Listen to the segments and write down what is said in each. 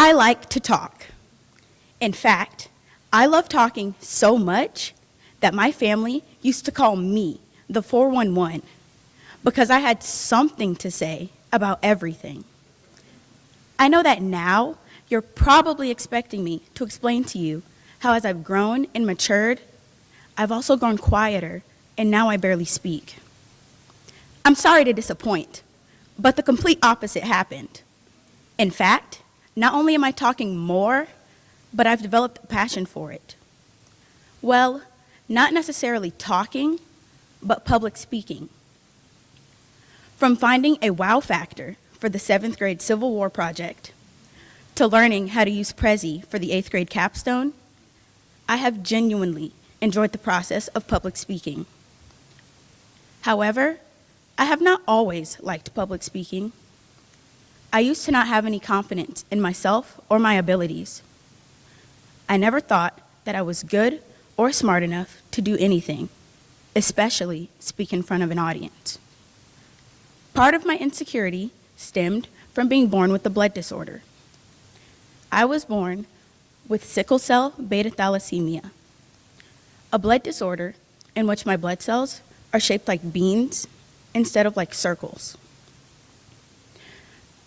I like to talk. In fact, I love talking so much that my family used to call me the 411 because I had something to say about everything. I know that now you're probably expecting me to explain to you how as I've grown and matured, I've also grown quieter and now I barely speak. I'm sorry to disappoint, but the complete opposite happened. In fact, not only am I talking more, but I've developed a passion for it. Well, not necessarily talking, but public speaking. From finding a wow factor for the 7th grade Civil War project to learning how to use Prezi for the 8th grade capstone, I have genuinely enjoyed the process of public speaking. However, I have not always liked public speaking. I used to not have any confidence in myself or my abilities. I never thought that I was good or smart enough to do anything, especially speak in front of an audience. Part of my insecurity stemmed from being born with a blood disorder. I was born with sickle cell beta thalassemia, a blood disorder in which my blood cells are shaped like beans instead of like circles.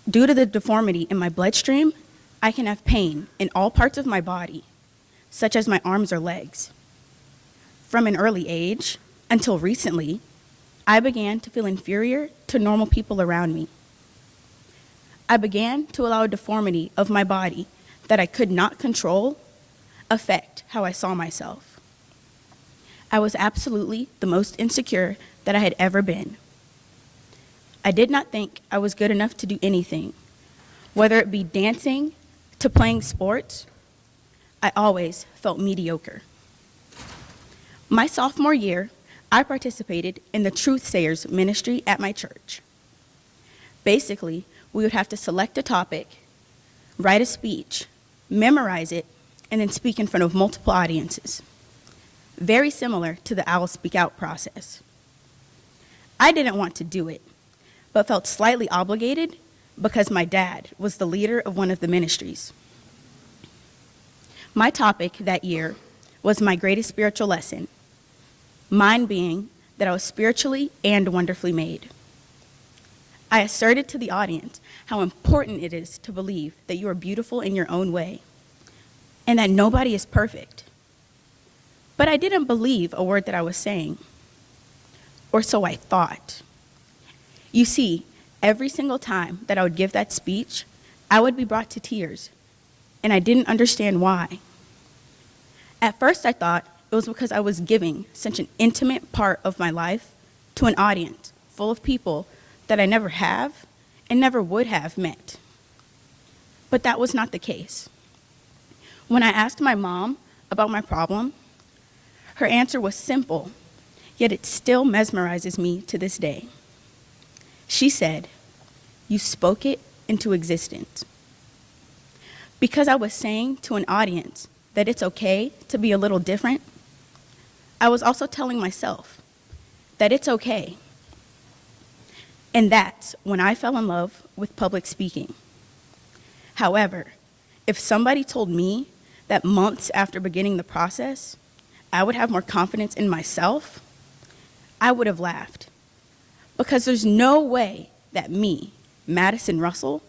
Due to the deformity in my bloodstream, I can have pain in all parts of my body, such as my arms or legs. From an early age until recently, I began to feel inferior to normal people around me. I began to allow a deformity of my body that I could not control affect how I saw myself. I was absolutely the most insecure that I had ever been. I did not think I was good enough to do anything, whether it be dancing to playing sports. I always felt mediocre. My sophomore year, I participated in the Truth Sayers ministry at my church. Basically, we would have to select a topic, write a speech, memorize it, and then speak in front of multiple audiences. Very similar to the OWL Speak Out process. I didn't want to do it, but felt slightly obligated because my dad was the leader of one of the ministries. My topic that year was my greatest spiritual lesson, mine being that I was spiritually and wonderfully made. I asserted to the audience how important it is to believe that you are beautiful in your own way and that nobody is perfect. But I didn't believe a word that I was saying, or so I thought. You see, every single time that I would give that speech, I would be brought to tears, and I didn't understand why. At first, I thought it was because I was giving such an intimate part of my life to an audience full of people that I never have and never would have met. But that was not the case. When I asked my mom about my problem, her answer was simple, yet it still mesmerizes me to this day. She said, "You spoke it into existence." Because I was saying to an audience that it's okay to be a little different, I was also telling myself that it's okay. And that's when I fell in love with public speaking. However, if somebody told me that months after beginning the process, I would have more confidence in myself, I would have laughed. Because there's no way that me, Madison Russell,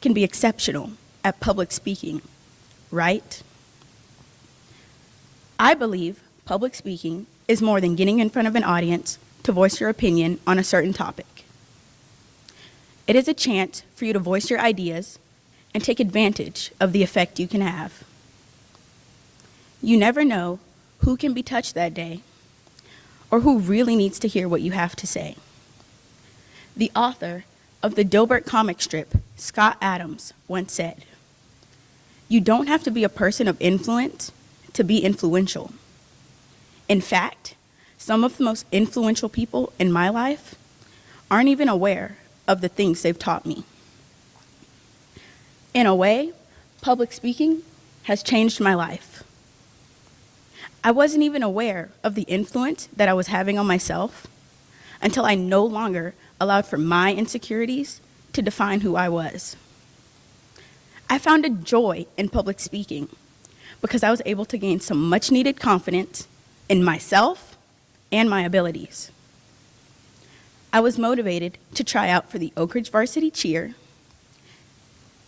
can be exceptional at public speaking, right? I believe public speaking is more than getting in front of an audience to voice your opinion on a certain topic. It is a chance for you to voice your ideas and take advantage of the effect you can have. You never know who can be touched that day or who really needs to hear what you have to say. The author of the Dilbert comic strip, Scott Adams, once said, "You don't have to be a person of influence to be influential." In fact, some of the most influential people in my life aren't even aware of the things they've taught me. In a way, public speaking has changed my life. I wasn't even aware of the influence that I was having on myself until I no longer allowed for my insecurities to define who I was. I found a joy in public speaking because I was able to gain some much-needed confidence in myself and my abilities. I was motivated to try out for the Oakridge varsity cheer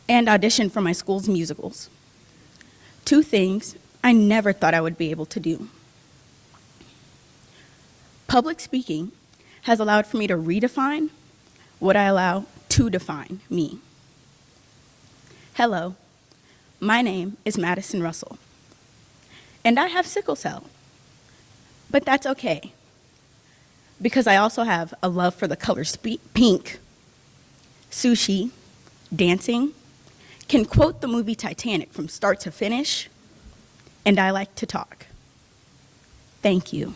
and audition for my school's musicals. Two things I never thought I would be able to do. Public speaking has allowed for me to redefine what I allow to define me. Hello, my name is Madison Russell, and I have sickle cell, but that's okay, because I also have a love for the color pink, sushi, dancing, can quote the movie Titanic from start to finish, and I like to talk. Thank you.